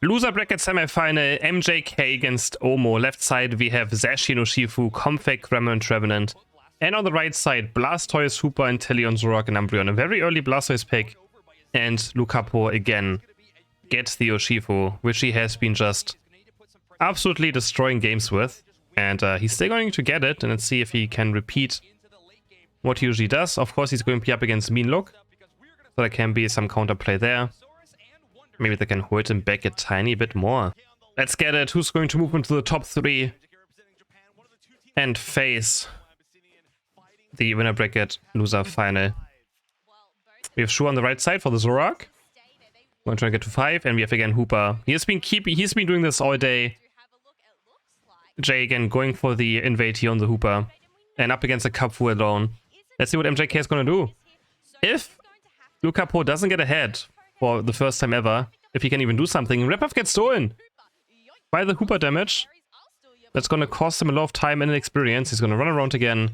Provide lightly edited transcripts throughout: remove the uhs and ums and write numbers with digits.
Loser bracket semifinal, MjK against OMO. Left side we have Zacian, Urshifu, Comfect, Grammar and Trevenant. And on the right side, Blastoise, Hooper, Inteleon, Zoroark and Umbreon. A very early Blastoise pick. And Lucapo again gets the Urshifu, which he has been just absolutely destroying games with. And he's still going to get it. And let's see if he can repeat what he usually does. Of course, he's going to be up against Mean Look. So there can be some counterplay there. Maybe they can hold him back a tiny bit more. Let's get it. Who's going to move into the top 3 and face the winner bracket loser final? We have Shu on the right side for the Zoroark. We're going to try to get to 5, and we have again Hooper. He's been doing this all day. Jay again going for the invade here on the Hooper. And up against the Kapfu alone. Let's see what MjK is going to do. If Lucapo doesn't get ahead for the first time ever, if he can even do something, Rip-Off gets stolen by the Hooper damage. That's going to cost him a lot of time and experience. He's going to run around again,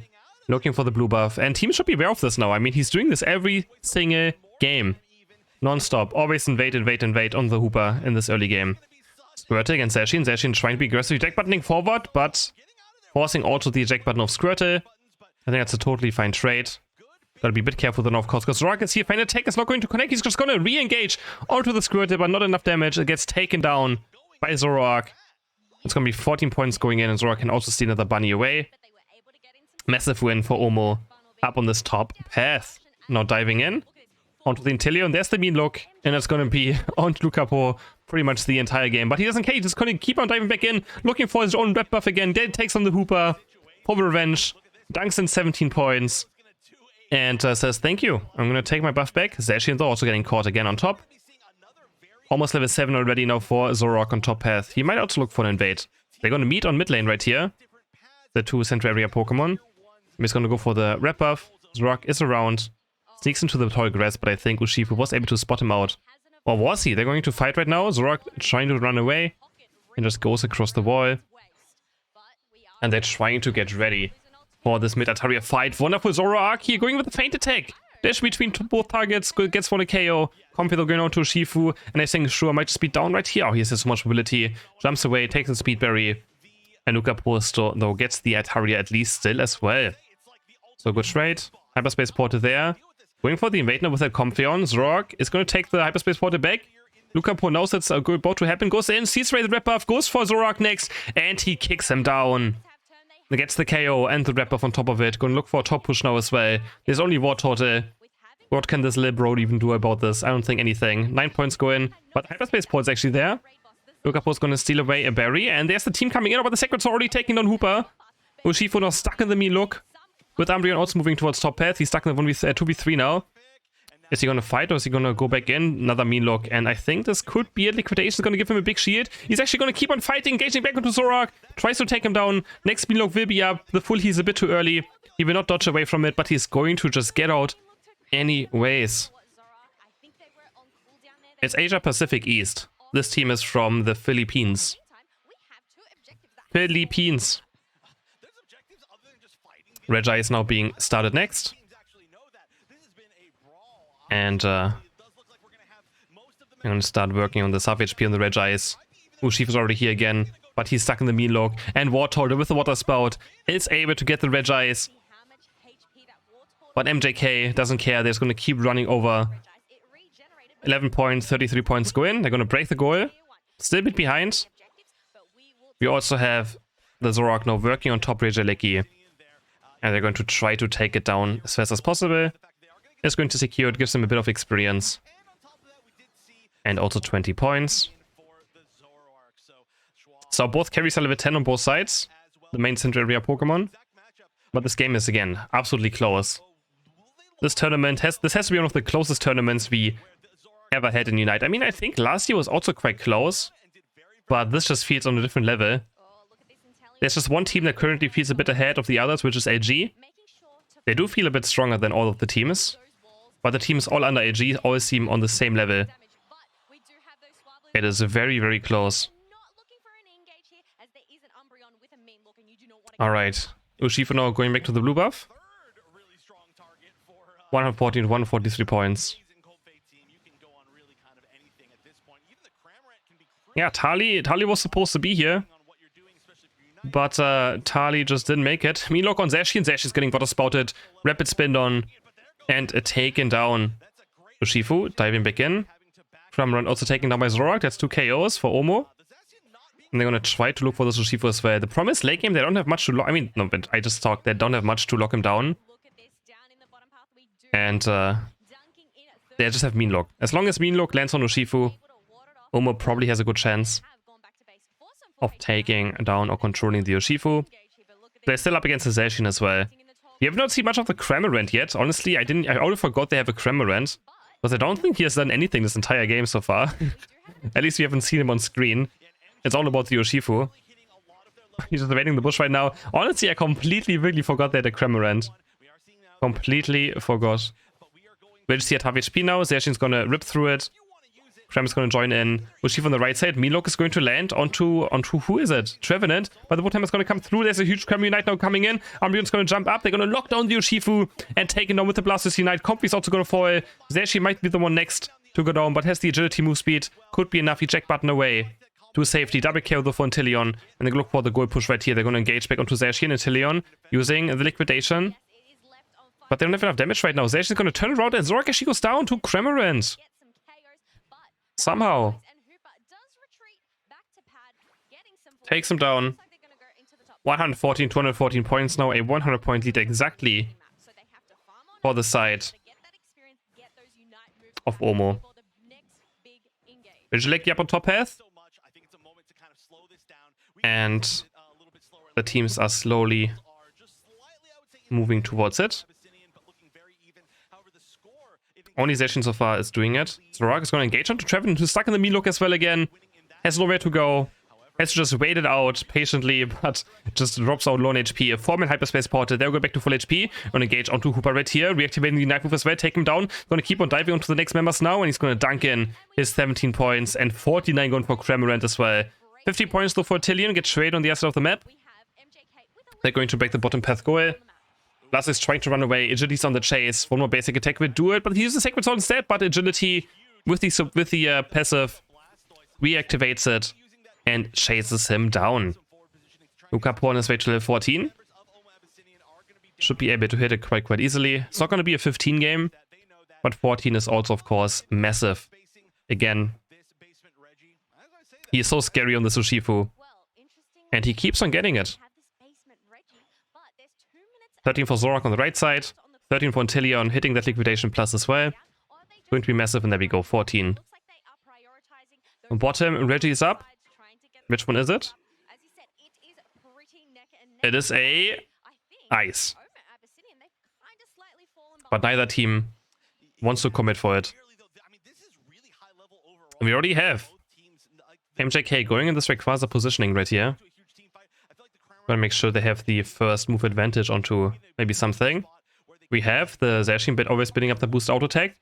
looking for the blue buff. And teams should be aware of this now. I mean, he's doing this every single game. Non-stop. Always invade on the Hooper in this early game. Squirtle against Zacian. Zacian trying to be aggressive, eject buttoning forward, but forcing also the eject button of Squirtle. I think that's a totally fine trade. Gotta be a bit careful then, of course, because Zoroark is here. Final attack is not going to connect. He's just gonna re-engage onto the Squirtle, but not enough damage. It gets taken down by Zoroark. It's gonna be 14 points going in, and Zoroark can also steal another bunny away. Massive win for OMO up on this top path. Now diving in onto the Inteleon. There's the Mean Look, and it's gonna be onto Lucapo pretty much the entire game. But he doesn't care. He's just gonna keep on diving back in, looking for his own red buff again. Then takes on the Hooper for the revenge. Dunks in 17 points. And says, thank you. I'm going to take my buff back. Zacian though also getting caught again on top. Almost level 7 already now for Zoroark on top path. He might also look for an invade. They're going to meet on mid lane right here. The 2 central area Pokemon. He's going to go for the red buff. Zoroark is around. Sneaks into the tall grass, but I think Urshifu was able to spot him out. Or was he? They're going to fight right now. Zoroark trying to run away. And just goes across the wall. And they're trying to get ready for this mid-Ataria fight. Wonderful Zoroark here going with a feint attack. Dash between both targets, gets for the KO. Computer going on to Urshifu, and I think Shure might just be down right here. Oh, he has so much mobility. Jumps away, takes the speed berry. And Lucapo though gets the Ataria at least still as well. So good trade. Hyperspace Portal there. Going for the invade now with that Comfeon. Zoroark is going to take the Hyperspace Portal back. Lucapo knows it's about to happen. Goes in, sees the red buff, goes for Zoroark next, and he kicks him down. Gets the KO and the red buff on top of it. Gonna look for a top push now as well. There's only War Turtle. What can this little bro even do about this? I don't think anything. 9 points go in, but Hyperspace Port's actually there. Lucapo's gonna steal away a berry, and there's the team coming in, but the Sacred's already taking down Hooper. Urshifu now stuck in the Mean Look. With Umbreon also moving towards top path. He's stuck in the 2v3 now. Is he gonna fight or is he gonna go back in? Another Mean Look, and I think this could be a liquidation. Gonna give him a big shield. He's actually gonna keep on fighting, engaging back into Zoroark. Tries to take him down. Next Mean Look will be up. The full he's a bit too early. He will not dodge away from it, but he's going to just get out anyways. It's Asia Pacific East. This team is from the Philippines. Philippines. Regi is now being started next. And I'm going to start working on the sub HP on the Regis. Urshifu is already here again, but he's stuck in the Mean Look. And Wartortle with the Water Spout is able to get the Regis. But MjK doesn't care. They're just going to keep running over. 11 points, 33 points go in. They're going to break the goal. Still a bit behind. We also have the Zoroark now working on top Regieleki. And they're going to try to take it down as fast as possible. It's going to secure it, gives him a bit of experience. And also 20 points. So both carries are level 10 on both sides. The main central area Pokemon. But this game is, again, absolutely close. This has to be one of the closest tournaments we ever had in Unite. I mean, I think last year was also quite close. But this just feels on a different level. There's just one team that currently feels a bit ahead of the others, which is LG. They do feel a bit stronger than all of the teams. But the teams all under LG all seem on the same level. It is very, very close. Alright. Urshifu now going back to the blue buff. 114 to 143 points. Yeah, Tali was supposed to be here. But Tali just didn't make it. Meanlock on Zashi, and Zashi's getting water spouted. Rapid spin on, and taken down. Urshifu diving back in. From run also taken down by Zorak. That's 2 KOs for OMO. And they're gonna try to look for this Urshifu as well. The problem is late game, they don't have much to lock. I mean, no, but I just talked. They don't have much to lock him down. And they just have Meanlock. As long as Meanlock lands on Urshifu, OMO probably has a good chance of taking down or controlling the Urshifu. They're still up against the Zacian as well. We have not seen much of the Cramorant yet. Honestly, I already forgot they have a Cramorant. Because I don't think he has done anything this entire game so far. At least we haven't seen him on screen. It's all about the Urshifu. He's just evading the bush right now. Honestly, I completely, really forgot they had a Cramorant. Completely forgot. We'll just see at half HP now. Zacian's gonna rip through it. Cram is going to join in. Urshifu on the right side. Meanlock is going to land onto who is it? Trevenant. But the Woodhammer is going to come through. There's a huge Cram Unite now coming in. Umbreon's going to jump up. They're going to lock down the Urshifu and take it down with the Blastoise Unite. Comfy's also going to fall. Zashi might be the one next to go down, but has the agility move speed. Could be enough. Eject button away to safety. Double KO though for Inteleon. And they look for the goal push right here. They're going to engage back onto Zashi and Inteleon using the liquidation. But they don't have enough damage right now. Zashi's going to turn around and Zorak actually goes down to Cramorant. Somehow. Takes him down. 114, 214 points now. A 100 point lead exactly for the side of OMO. Vigilek up on top path. And the teams are slowly moving towards it. Only Zacian so far is doing it. Zorak is going to engage onto Trevenant, who's stuck in the Meanlock as well again. Has nowhere to go. Has to just wait it out patiently, but just drops out low on HP. A 4-man hyperspace portal. They'll go back to full HP. Going to engage onto Hooper right here. Reactivating the knife move as well. Take him down. Going to keep on diving onto the next members now. And he's going to dunk in his 17 points. And 49 going for Cramorant as well. 50 points though for Tillion. Get straight on the other side of the map. They're going to break the bottom path goal. Blastoise is trying to run away. Agility's on the chase. One more basic attack will do it, but he uses Sacred Sword instead. But Agility with the passive reactivates it and chases him down. Luca on his way to level 14. Should be able to hit it quite easily. It's not going to be a 15 game, but 14 is also, of course, massive. Again, he is so scary on the Urshifu, and he keeps on getting it. 13 for Zorak on the right side. 13 for Inteleon, hitting that liquidation plus as well. Going to be massive, and there we go, 14. On bottom, Reggie is up. Which one is it? It is a Ice. But neither team wants to commit for it. And we already have MjK going in this Rayquaza positioning right here. Gonna make sure they have the first move advantage onto maybe something. We have the Zacian bit always spinning up the boost auto attack.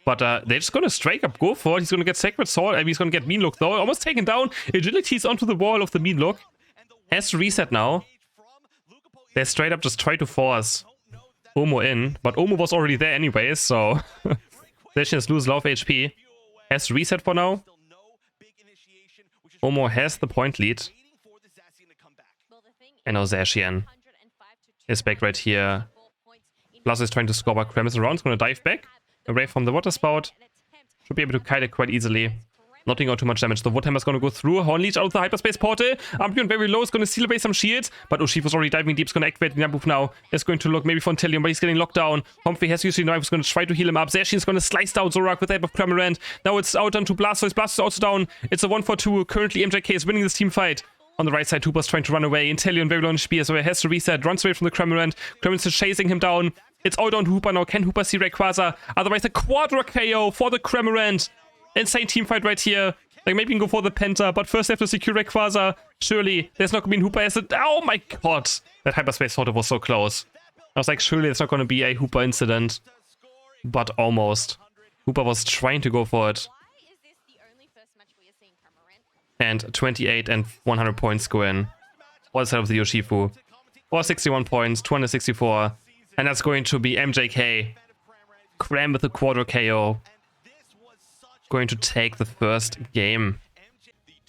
But they're just gonna straight up go for it. He's gonna get Sacred Sword, and he's gonna get Meanlock though. Almost taken down. Agility's onto the wall of the Meanlock. Has to reset now. They straight up just try to force OMO in. But OMO was already there anyways, so Zacian has lose a lot of HP. Has to reset for now. OMO has the point lead. And now Zacian is back right here. Blastoise is trying to score, but Kram is around. He's going to dive back away from the water spout. Should be able to kite it quite easily. Not doing out too much damage. The Woodhammer is going to go through. Hornleech out of the hyperspace portal. Umbreon very low. Is going to seal away some shields. But Urshifu's already diving deep. Is going to activate the move now. It's going to look maybe for Inteleon, but he's getting locked down. Comfy has used the knife. He's going to try to heal him up. Zacian is going to slice down Zorak with the help of Cramorant. Now it's out onto Blastoise. Blastoise is also down. It's a 1-4-2. Currently MjK is winning this team fight. On the right side, Hooper's trying to run away. Inteleon very low on HP, so he has to reset. Runs away from the Cramorant. Cramorant is chasing him down. It's all down to Hooper now. Can Hooper see Rayquaza? Otherwise, a Quadra KO for the Cramorant. Insane team fight right here. Like, maybe you can go for the Penta, but first they have to secure Rayquaza. Surely, there's not going to be Hooper as it. Oh my god! That hyperspace photo was so close. I was like, surely it's not going to be a Hooper incident. But almost. Hooper was trying to go for it. And 28 and 100 points go in. All side of the Urshifu. Or 61 points, 264. And that's going to be MjK. Cram with the Quadra KO. Going to take the first game.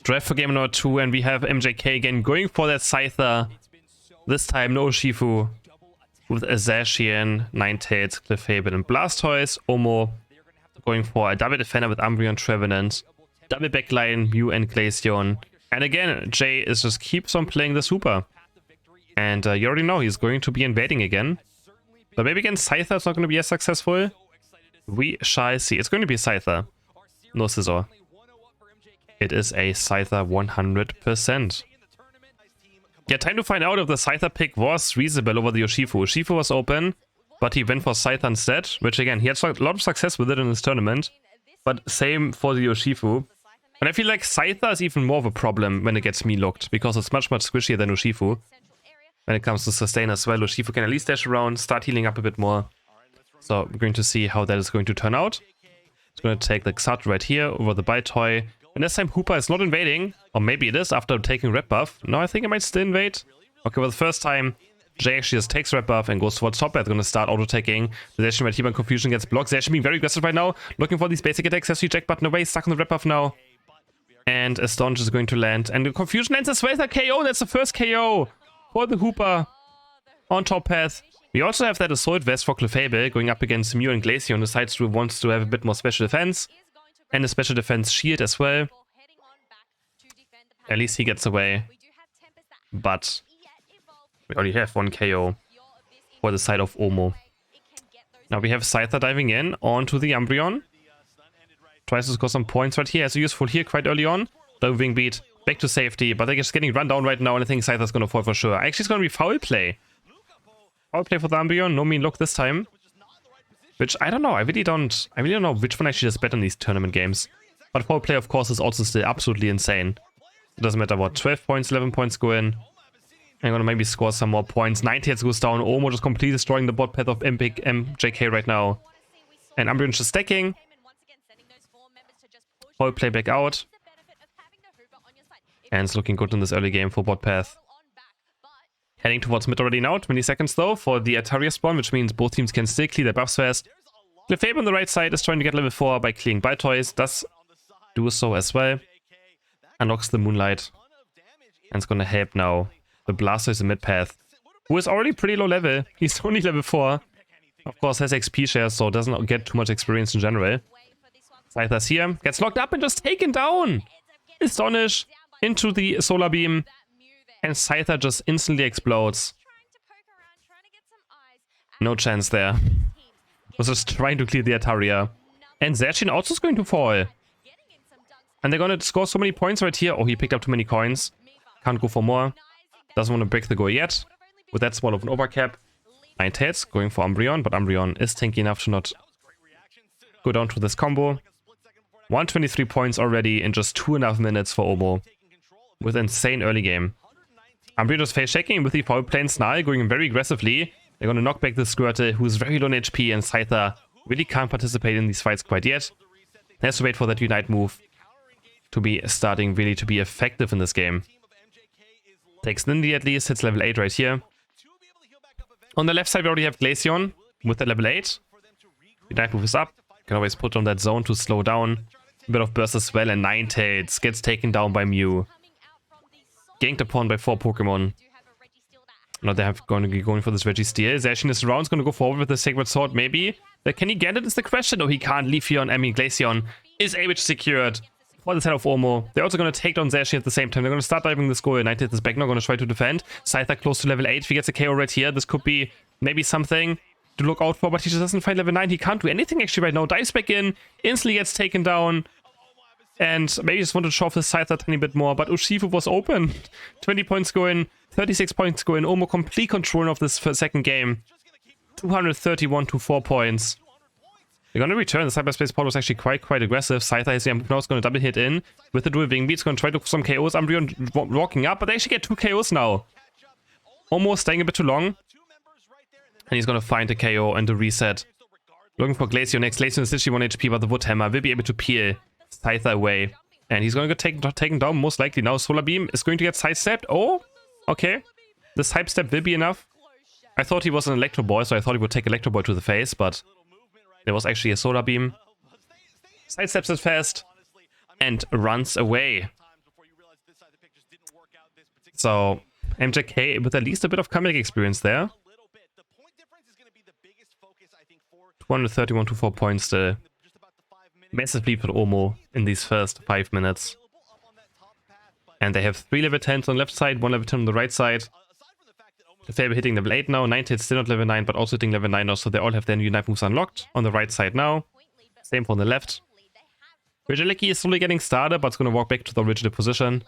Draft for game number 2, and we have MjK again going for that Scyther. This time no Shifu. With a Zacian, Ninetales, Clefable, and Blastoise. OMO going for a double defender with Umbreon, Trevenant. Double backline, Mew and Glaceon. And again, Jay is just keeps on playing the super. And you already know he's going to be invading again. But maybe against Scyther it's not going to be as successful. We shall see. It's going to be Scyther. No Scizor. It is a Scyther 100%. Yeah, time to find out if the Scyther pick was reasonable over the Urshifu. Urshifu was open, but he went for Scyther instead, which again, he had a lot of success with it in this tournament. But same for the Urshifu. And I feel like Scyther is even more of a problem when it gets me looked, because it's much squishier than Urshifu. When it comes to sustain as well, Urshifu can at least dash around, start healing up a bit more. So we're going to see how that is going to turn out. It's going to take the Xat right here over the Baltoy. And this time Hoopa is not invading. Or maybe it is after taking red buff. No, I think it might still invade. Okay, well the first time Jay actually just takes red buff and goes towards top. It's going to start auto-taking. The Zacian right here by Confusion gets blocked. Zacian being very aggressive right now. Looking for these basic attacks. Has the eject button away. Stuck on the red buff now. And a Stonch is going to land. And the Confusion lands as well as a KO. That's the first KO for the Hoopa on top path. We also have that Assault Vest for Clefable going up against Mew and Glaceon. The side through wants to have a bit more special defense. And a special defense shield as well. At least he gets away. But we already have one KO for the side of OMO. Now we have Scyther diving in onto the Umbreon. Tries to score some points right here. Has a useful here quite early on. Diving beat back to safety, but they're just getting run down right now, and I think Scyther's gonna fall for sure. Actually, it's gonna be foul play. Foul play for the Umbreon. No mean look this time. Which I don't know. I really don't know which one actually does better in these tournament games. But foul play, of course, is also still absolutely insane. It doesn't matter what. 12 points, 11 points go in. I'm gonna maybe score some more points. Ninetales goes down. OMO just completely destroying the bot path of MjK right now. And Umbreon just stacking. Foul play back out. And it's looking good in this early game for bot path. Heading towards mid already now. 20 seconds though for the Ataria spawn, which means both teams can still clear their buffs fast. Clefable on the right side is trying to get level 4 by clearing Baltoys. Does do so as well. Unlocks the Moonlight. And it's gonna help now the Blastoise in mid path, who is already pretty low level. He's only level 4. Of course has XP shares, so doesn't get too much experience in general. Scyther's here. Gets locked up and just taken down. Astonish into the Solar Beam. And Scyther just instantly explodes. No chance there. Was just trying to clear the Ataria. And Zacian also is going to fall. And they're going to score so many points right here. Oh, he picked up too many coins. Can't go for more. Doesn't want to break the goal yet. With that small of an overcap. Ninetales going for Umbreon, but Umbreon is tanky enough to not go down to this combo. 123 points already in just 2.5 minutes for OMO. With insane early game. Umbreon just face checking with the foul play and Snarl going very aggressively. They're going to knock back the Squirtle, who's very low in HP, and Scyther really can't participate in these fights quite yet. Has to wait for that Unite move to be starting really to be effective in this game. Takes Nindy at least, hits level 8 right here. On the left side we already have Glaceon with the level 8. Unite move is up. Can always put on that zone to slow down. A bit of burst as well, and Ninetales gets taken down by Mew. Ganked upon by 4 Pokemon. Now they have going to be going for this Registeel. Zacian is around, is going to go forward with the Sacred Sword, maybe. Can he get it is the question. No, he can't. Leafeon, Glaceon is able to secure it for the side of OMO. They're also going to take down Zacian at the same time. They're going to start diving the skull. Ninetales is back now, going to try to defend. Scyther close to level 8. If he gets a KO right here, this could be maybe something to look out for, but he just doesn't find level 9. He can't do anything actually right now. Dives back in, instantly gets taken down. And maybe just want to show off his Scyther a tiny bit more, but Urshifu was open. 20 points go in, 36 points go in. OMO complete control of this second game. 231 to 4 points. They're going to return. The Cyberspace Pod was actually quite aggressive. Scyther is now going to double hit in with the dual wing beats. Going to try to do some KOs. Umbreon walking up, but they actually get 2 KOs now. Almost staying a bit too long. And he's going to find a KO and a reset. Looking for Glaceon next. Glaceon is literally 1 HP, but the Wood Hammer will be able to peel Scyther away. And he's going to get taken down most likely. Now Solar Beam is going to get sidestepped. Oh, okay. This hype step will be enough. I thought he was an Electro Ball, so I thought he would take Electro Ball to the face, but there was actually a Solar Beam. Sidesteps it fast and runs away. So MjK with at least a bit of comeback experience there. 231 to 4 points still. Massive lead for OMO in these first 5 minutes. And they have 3 level 10s on the left side, 1 level 10 on the right side. The Faber hitting level 8 now, 90 still not level 9, but also hitting level 9 now, so they all have their new knife moves unlocked on the right side now. Same for the left. Rigileki is slowly getting started, but it's going to walk back to the original position.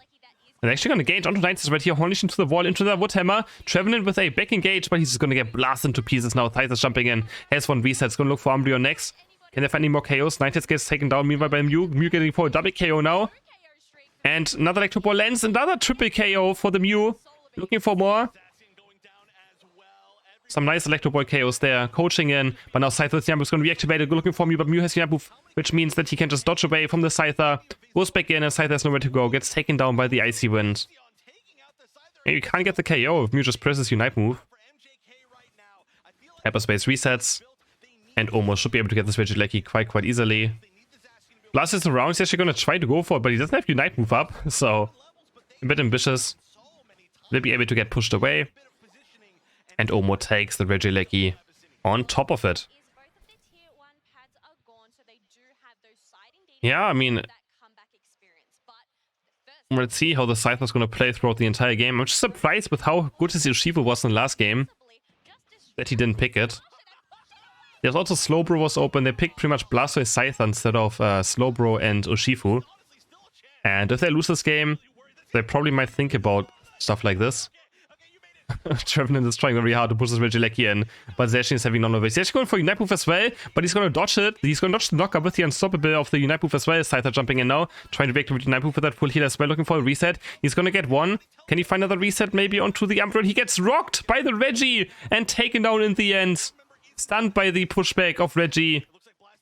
And actually going to gauge onto 90s right here, Hornish into the wall, into the Woodhammer. Trevenant with a back engage, but he's just going to get blasted into pieces now. Scyther's jumping in, has 1 reset, going to look for Umbreon next. Can they find any more KOs? 90s gets taken down, meanwhile by Mew. Mew getting for a double KO now. And another Electro Ball lands, another triple KO for the Mew. Looking for more. Some nice Electro Ball KOs there, coaching in, but now Scyther's Yambu is going to reactivate it, looking for Mew, but Mew has Yambu, which means that he can just dodge away from the Scyther, goes back in, and Scyther has nowhere to go, gets taken down by the Icy Wind. And you can't get the KO if Mew just presses Unite move. Hyperspace resets, and OMO should be able to get this Regileki quite easily. Blast is around, he's actually going to try to go for it, but he doesn't have Unite move up, so a bit ambitious. Will be able to get pushed away. And OMO takes the Regileki on top of it. Yeah, I mean, let's see how the Scyther's going to play throughout the entire game. I'm just surprised with how good his Urshifu was in the last game, that he didn't pick it. There's also Slowbro was open. They picked pretty much Blastoise Scyther instead of Slowbro and Urshifu. And if they lose this game, they probably might think about stuff like this. Trevenant is trying very hard to push this Regileki in, but Zacian is having none of it. He's actually going for Unite move as well, but he's going to dodge it. He's going to dodge the knockup with the Unstoppable of the Unite move as well. Scyther jumping in now, trying to react with Unite move with that full heal as well, looking for a reset. He's going to get 1. Can he find another reset maybe onto the Umbreon? He gets rocked by the Reggie and taken down in the end. Stunned by the pushback of Reggie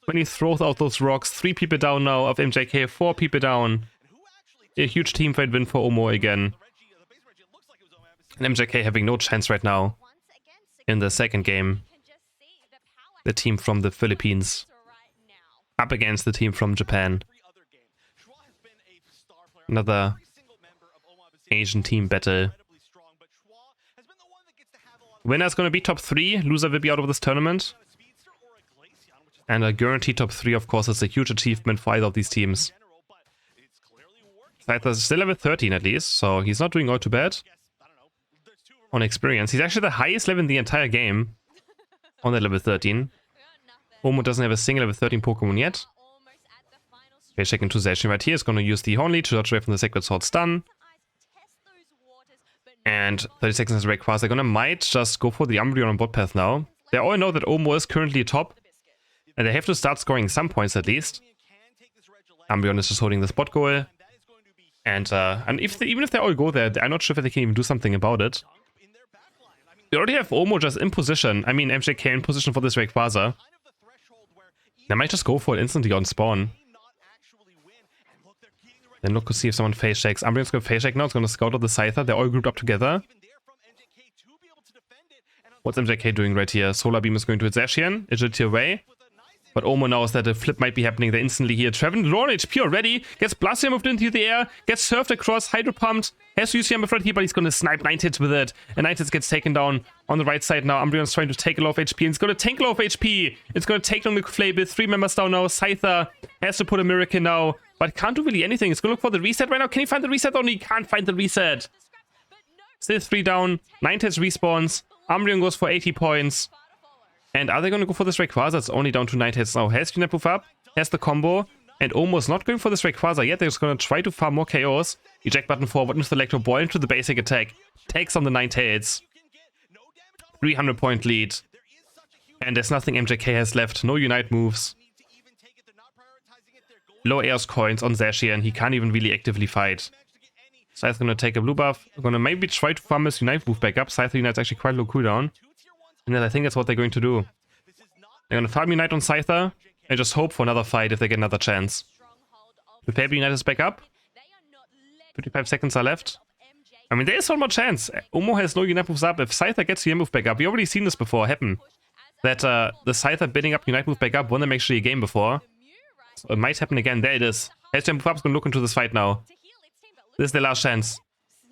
when he throws out those rocks. 3 people down now of MjK, 4 people down. A huge team fight win for OMO again. And MjK having no chance right now in the second game. The team from the Philippines up against the team from Japan. Another Asian team battle. Winner's going to be top 3. Loser will be out of this tournament. And a guaranteed top 3, of course, is a huge achievement for either of these teams. Scyther's still level 13 at least, so he's not doing all too bad. On experience. He's actually the highest level in the entire game. On that level 13. OMO doesn't have a single level 13 Pokemon yet. Okay, check into Zacian right here. Is going to use the Hornlead to dodge away from the Sacred Sword stun. And 30 seconds as Rayquaza. They're gonna might just go for the Umbreon on bot path now. They all know that OMO is currently top. And they have to start scoring some points at least. Umbreon is just holding the spot goal. And even if they all go there, I'm not sure if they can even do something about it. They already have OMO just in position. I mean, MjK in position for this Rayquaza. They might just go for it instantly on spawn. Then look to see if someone face shakes. Umbreon's going to face shake now. It's going to scout out the Scyther. They're all grouped up together. What's MjK doing right here? Solar Beam is going to hit Zacian. Agility away. But OMO knows that a flip might be happening. They're instantly here. Trevenant low on HP already. Gets Blastoise moved into the air. Gets surfed across. Hydro pumped. Has to use Yambu right here, but he's going to snipe 9 hits with it. And 9 hits gets taken down on the right side now. Umbreon's trying to take a lot of HP. And it's going to tank a lot of HP. It's going to take down the Flable. 3 members down now. Scyther has to put a Miracle now. But can't do really anything. It's going to look for the reset right now. Can he find the reset? Oh, no, he can't find the reset. Still 3 down. 9 hits respawns. Umbreon goes for 80 points. And are they going to go for this Rayquaza? It's only down to 9 hits now. Has Unite move up. Has the combo. And almost not going for this Rayquaza yet. They're just going to try to farm more KOs. Eject button forward into the Electro Ball into the basic attack. Takes on the 9 hits. 300 point lead. And there's nothing MjK has left. No Unite moves. Low Eos coins on Zacian. He can't even really actively fight. Scyther's going to take a blue buff. Going to maybe try to farm his Unite move back up. Scyther Unite's actually quite low cooldown. And I think that's what they're going to do. They're going to farm Unite on Scyther and just hope for another fight if they get another chance. The Faber Unite is back up. 55 seconds are left. I mean, there is one more chance. OMO has no Unite moves up. If Scyther gets the move back up, we already seen this before happen. That the Scyther bidding up Unite move back up won them actually a game before. So it might happen again. There it is. Has to move up. Is going to look into this fight now. This is their last chance.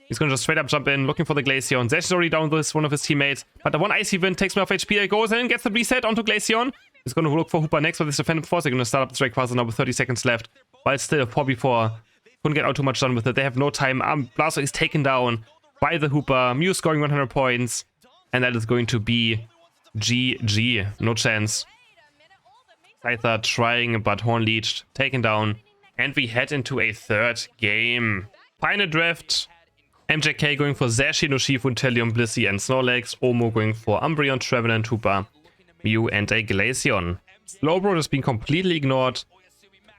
He's gonna just straight up jump in, looking for the Glaceon. Zash is already down with one of his teammates, but the one Icy Wind takes me off HP. There goes in, gets the reset onto Glaceon. He's gonna look for Hooper next with his Defendant Force. They're gonna start up the Drake Quasar now with 30 seconds left. While still 4v4. Couldn't get out too much done with it. They have no time. Blaster is taken down by the Hooper. Mew scoring 100 points. And that is going to be GG. No chance. Scyther trying, but Horn Leech taken down. And we head into a third game. Final draft. MjK going for Zacian, Urshifu, Inteleon, Blissey, and Snorlax. OMO going for Umbreon, Trevenant, Hooper, Mew, and a Glaceon. Slowbro has been completely ignored.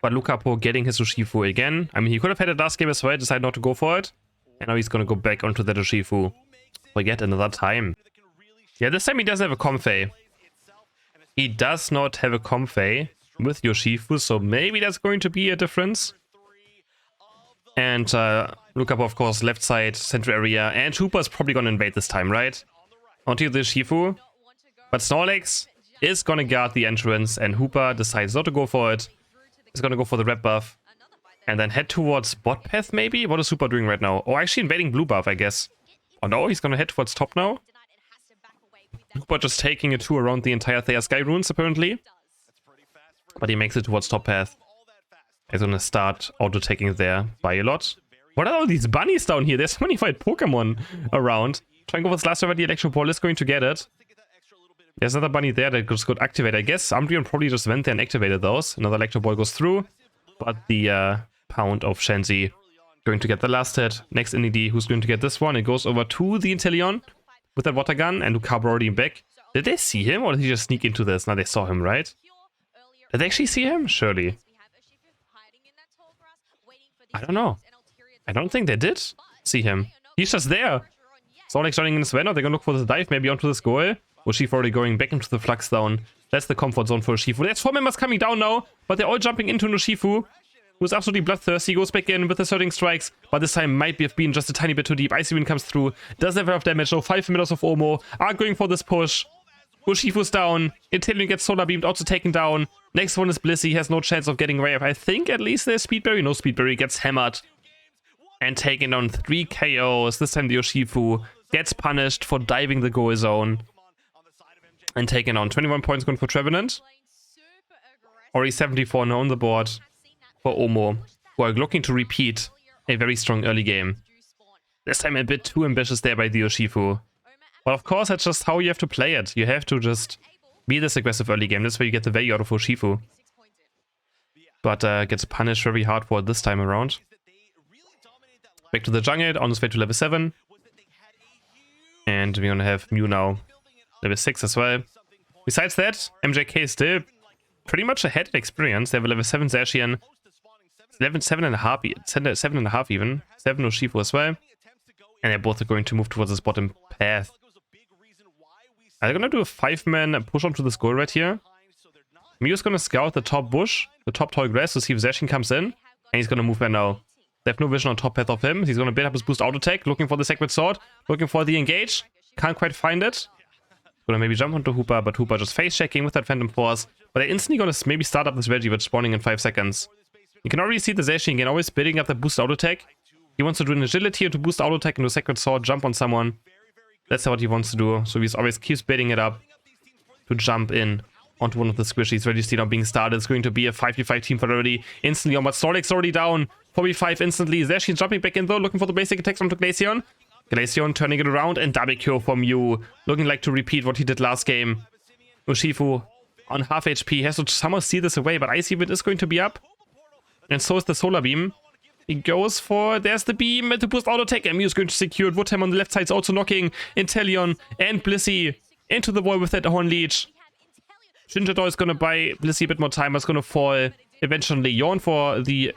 But Lucapo getting his Urshifu again. I mean, he could have had it last game as well, decided not to go for it. And now he's gonna go back onto that Urshifu for yet another time. Yeah, this time he doesn't have a Comfey. He does not have a Comfey with Urshifu, so maybe that's going to be a difference. And Lucapo, of course, left side, central area. And Hooper's probably gonna invade this time, right? Onto the Urshifu. But Snorlax is gonna guard the entrance, and Hooper decides not to go for it. He's gonna go for the red buff. And then head towards bot path, maybe? What is Hooper doing right now? Oh, actually invading blue buff, I guess. Oh no, he's gonna head towards top now. Hooper just taking a tour around the entire Thea Sky runes, apparently. But he makes it towards top path. He's gonna start auto-taking there by a lot. What are all these bunnies down here? There's so many white Pokemon around. Trying to go for this last over, the Electro Ball is going to get it. There's another bunny there that just got activated. I guess Umbreon probably just went there and activated those. Another Electro Ball goes through. But the Pound of Shenzi going to get the last hit. Next NED, who's going to get this one? It goes over to the Inteleon with that water gun. And Lucapo already back. Did they see him or did he just sneak into this? Now they saw him, right? Did they actually see him? Surely. I don't know. I don't think they did see him. He's just there. Sonic running in this Venom. They're gonna look for the dive maybe onto this goal. Urshifu already going back into the Flux Zone. That's the comfort zone for Urshifu. There's 4 members coming down now, but they're all jumping into Urshifu, who's absolutely bloodthirsty. Goes back in with the Surging Strikes, but this time might have been just a tiny bit too deep. Icy Wind comes through. Doesn't have enough damage, though. 5 minutes of OMO are going for this push. Urshifu's down. Inteleon gets Solar Beamed, also taken down. Next one is Blissey. Has no chance of getting away. I think at least there's Speedberry. No, Speedberry gets hammered. And taking down 3 KOs. This time the Urshifu gets punished for diving the goal zone. And taken on 21 points going for Trevenant. Already 74 now on the board for OMO, who are looking to repeat a very strong early game. This time a bit too ambitious there by the Urshifu. But of course, that's just how you have to play it. You have to just be this aggressive early game. That's where you get the value out of Urshifu. But gets punished very hard for it this time around. Back to the jungle, on his way to level 7. And we're gonna have Mew now. Level 6 as well. Besides that, MjK is still pretty much ahead in experience. They have a level 7 Zacian. Level 7.5 even. 7 Urshifu as well. And they're both going to move towards this bottom path. Are they gonna do a 5-man push onto this goal right here? Mew's gonna scout the top bush, the top tall grass to see if Zacian comes in. And he's gonna move there now. They have no vision on top path of him. He's gonna build up his boost auto attack, looking for the Sacred Sword, looking for the engage. Can't quite find it. Gonna maybe jump onto Hooper, but Hooper just face checking with that Phantom Force. But they're instantly gonna maybe start up this Reggie with spawning in 5 seconds. You can already see the Zacian again, always building up the boost auto attack. He wants to do an agility to boost auto attack into Sacred Sword, jump on someone. That's what he wants to do. So he always keeps building it up to jump in onto one of the squishies. Reggie now being started. It's going to be a 5v5 team for already. Instantly on, but Snorlax already down. 4v5 instantly. Zacian jumping back in though, looking for the basic attacks onto Glaceon. Glaceon turning it around and double kill from Mew. Looking like to repeat what he did last game. Urshifu on half HP. Has to somehow steal this away, but Icy Wind is going to be up. And so is the Solar Beam. He goes for, there's the beam to boost auto attack, and Mew's going to secure it. Woodham on the left side is also knocking Inteleon and Blissey into the wall with that Horn Leech. Shinjador is going to buy Blissey a bit more time, but it's going to fall eventually. Yawn for the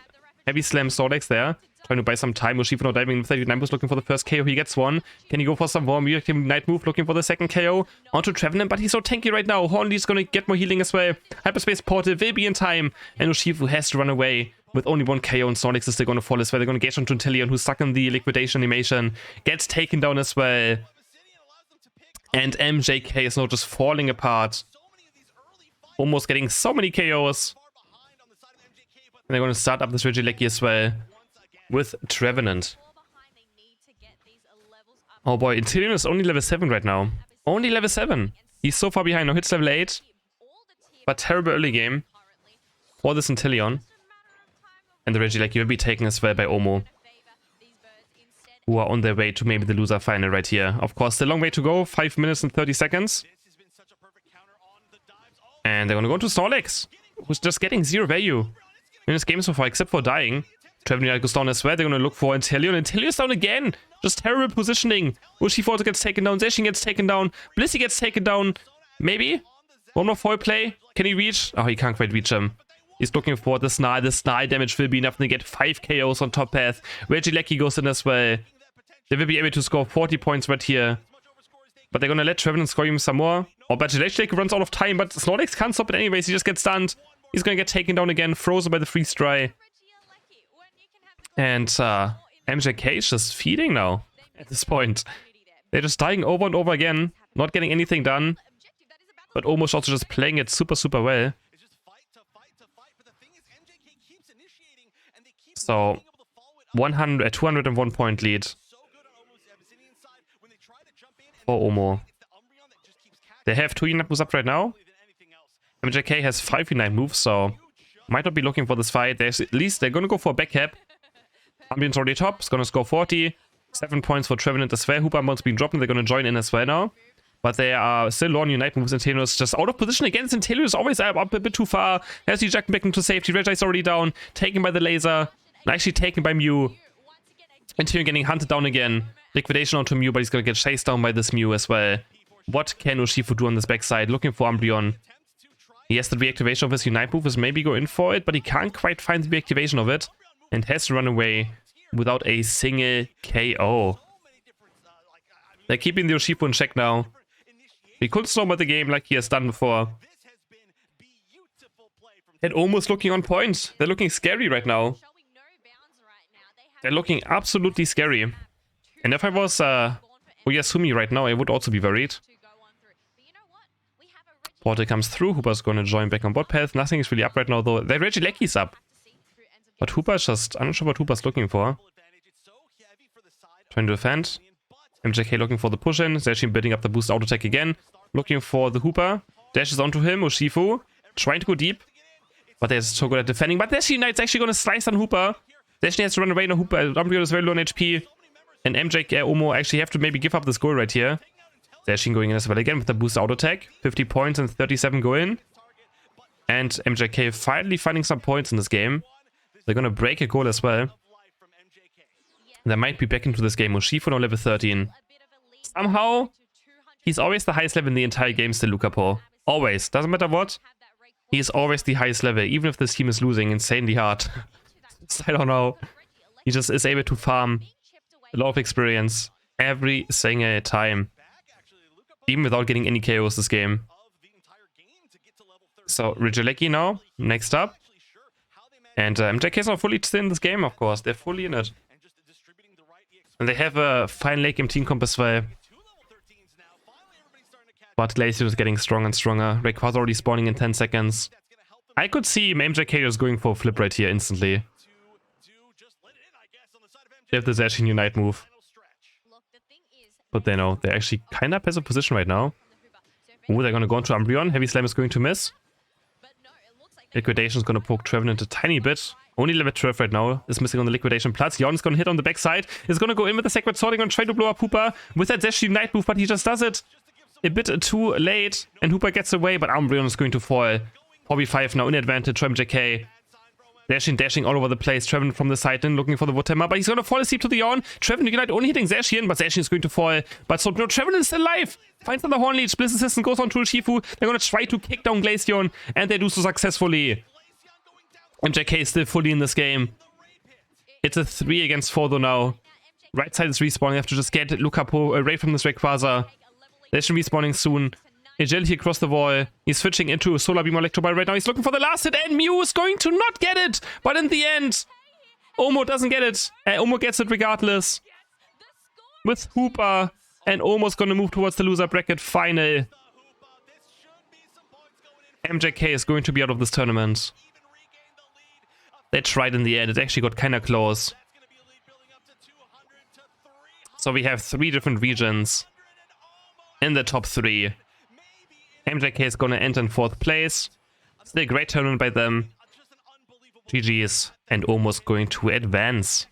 heavy slam Snorlax there. Trying to buy some time. Urshifu now diving in 39 boost, looking for the first KO. He gets one. Can he go for some more? Mew Night Move, looking for the second KO. Onto Trevenant, but he's so tanky right now. Horn Leech is going to get more healing as well. Hyperspace Portal will be in time, and Urshifu has to run away. With only 1 KO, and Snorlax is still going to fall as well. They're going to gauge onto Inteleon, who's stuck in the liquidation animation. Gets taken down as well. And MjK is now just falling apart. Almost getting so many KOs. And they're going to start up this Regieleki as well. With Trevenant. Oh boy, Inteleon is only level 7 right now. Only level 7. He's so far behind. Now hits level 8. But terrible early game for this Inteleon. And the Regieleki will be taken as well by OMO, who are on their way to maybe the loser final right here. Of course, the long way to go. 5 minutes and 30 seconds. And they're gonna go to Snorlax, who's just getting 0 value in this game so far, except for dying. Trevenant goes down as well. They're gonna look for Inteleon. Inteleon is down again. Just terrible positioning. Urshifu also gets taken down. Zacian gets taken down. Blissey gets taken down. Maybe? One more foil play. Can he reach? Oh, he can't quite reach him. He's looking for the Snarl. The Snarl damage will be enough to get 5 KOs on top path. Regieleki goes in as well. They will be able to score 40 points right here. But they're gonna let Trevenant score him some more. Oh, but Regieleki runs out of time, but Snorlax can't stop it anyways. He just gets stunned. He's gonna get taken down again, frozen by the freeze dry. And MjK is just feeding now at this point. They're just dying over and over again, not getting anything done. But almost also just playing it super, super well. So, 201 point lead for OMO. They have 2 Unite moves up right now. MjK has 5 Unite moves, so might not be looking for this fight. At least they're gonna go for a back cap. Ambion's already top, it's gonna score 40. 7 points for Trevenant as well. Hoopa Mounts being dropped and they're gonna join in as well now. But they are still low on Unite moves. Inteleon is just out of position again. Inteleon is always up a bit too far. Has to eject back into safety. Regi is already down. Taken by the laser. Actually taken by Mew. Inteleon getting hunted down again. Liquidation onto Mew, but he's gonna get chased down by this Mew as well. What can Urshifu do on this backside? Looking for Umbreon. He has the reactivation of his Unite move, is maybe go in for it, but he can't quite find the reactivation of it. And has to run away without a single KO. They're keeping the Urshifu in check now. He could snowball the game like he has done before. And almost looking on point. They're looking scary right now. They're looking absolutely scary. And if I was Oyasumi right now, I would also be worried. Portal comes through. Hoopa's gonna join back on bot path. Nothing is really up right now though. Their Regieleki's up. But Hoopa's just... I'm not sure what Hoopa's looking for. Trying to defend. MjK looking for the push-in. Zacian building up the boost auto attack again. Looking for the Hoopa. Dashes onto him. Urshifu trying to go deep. But they're so good at defending. But Zacian Knight's actually going to slice on Hoopa. Zacian has to run away. No, Hoopa. Umbreon is very low on HP. And MjK OMO actually have to maybe give up this goal right here. Zacian going in as well again with the boost auto attack. 50 points and 37 go in. And MjK finally finding some points in this game. They're going to break a goal as well. They might be back into this game. Urshifu now level 13. Somehow, he's always the highest level in the entire game still, Lucapo. Always. Doesn't matter what. He's always the highest level, even if this team is losing insanely hard. I don't know. He just is able to farm a lot of experience every single time. Even without getting any KOs this game. So, Regieleki now, next up. And MjK is not fully still in this game, of course. They're fully in it. And they have a fine late game team comp as well. But Glacier is getting stronger and stronger. Rayquaza already spawning in 10 seconds. I could see MjK just going for a flip right here instantly. They have the Zacian Unite move. But they know, they're actually kind of passive position right now. Ooh, they're gonna go into Umbreon. Heavy Slam is going to miss. Liquidation is gonna poke Trevenant a tiny bit. Only level 12 right now is missing on the Liquidation. Plus, Yon is gonna hit on the backside. Is gonna go in with the Sacred Sword and try to blow up Hoopa with that Zacian Unite move, but he just does it a bit too late. And Hoopa gets away, but Umbreon is going to fall. 4v5 now in advantage for MjK. Zacian dashing all over the place. Trevenant from the side in looking for the Woodhammer, but he's gonna fall asleep to the Yon. Trevenant Unite only hitting Zacian, but Zacian is going to fall. But so no, Trevenant is still alive. Finds another Horn Leech. Bliss Assistant goes on to Urshifu. They're gonna try to kick down Glaceon, and they do so successfully. MjK is still fully in this game. It's a 3 against 4 though now. Right side is respawning. You have to just get Lucapo away from this Rayquaza. They should be respawning soon. Agility across the wall. He's switching into a Solar Beam Electro Ball right now. He's looking for the last hit, and Mew is going to not get it. But in the end, OMO doesn't get it. OMO gets it regardless. With Hoopa, and almost gonna move towards the loser bracket final. MjK is going to be out of this tournament. They tried in the end. It actually got kind of close. So we have 3 different regions in the top 3. MjK is gonna end in 4th place. Still a great tournament by them. GG's, and almost going to advance.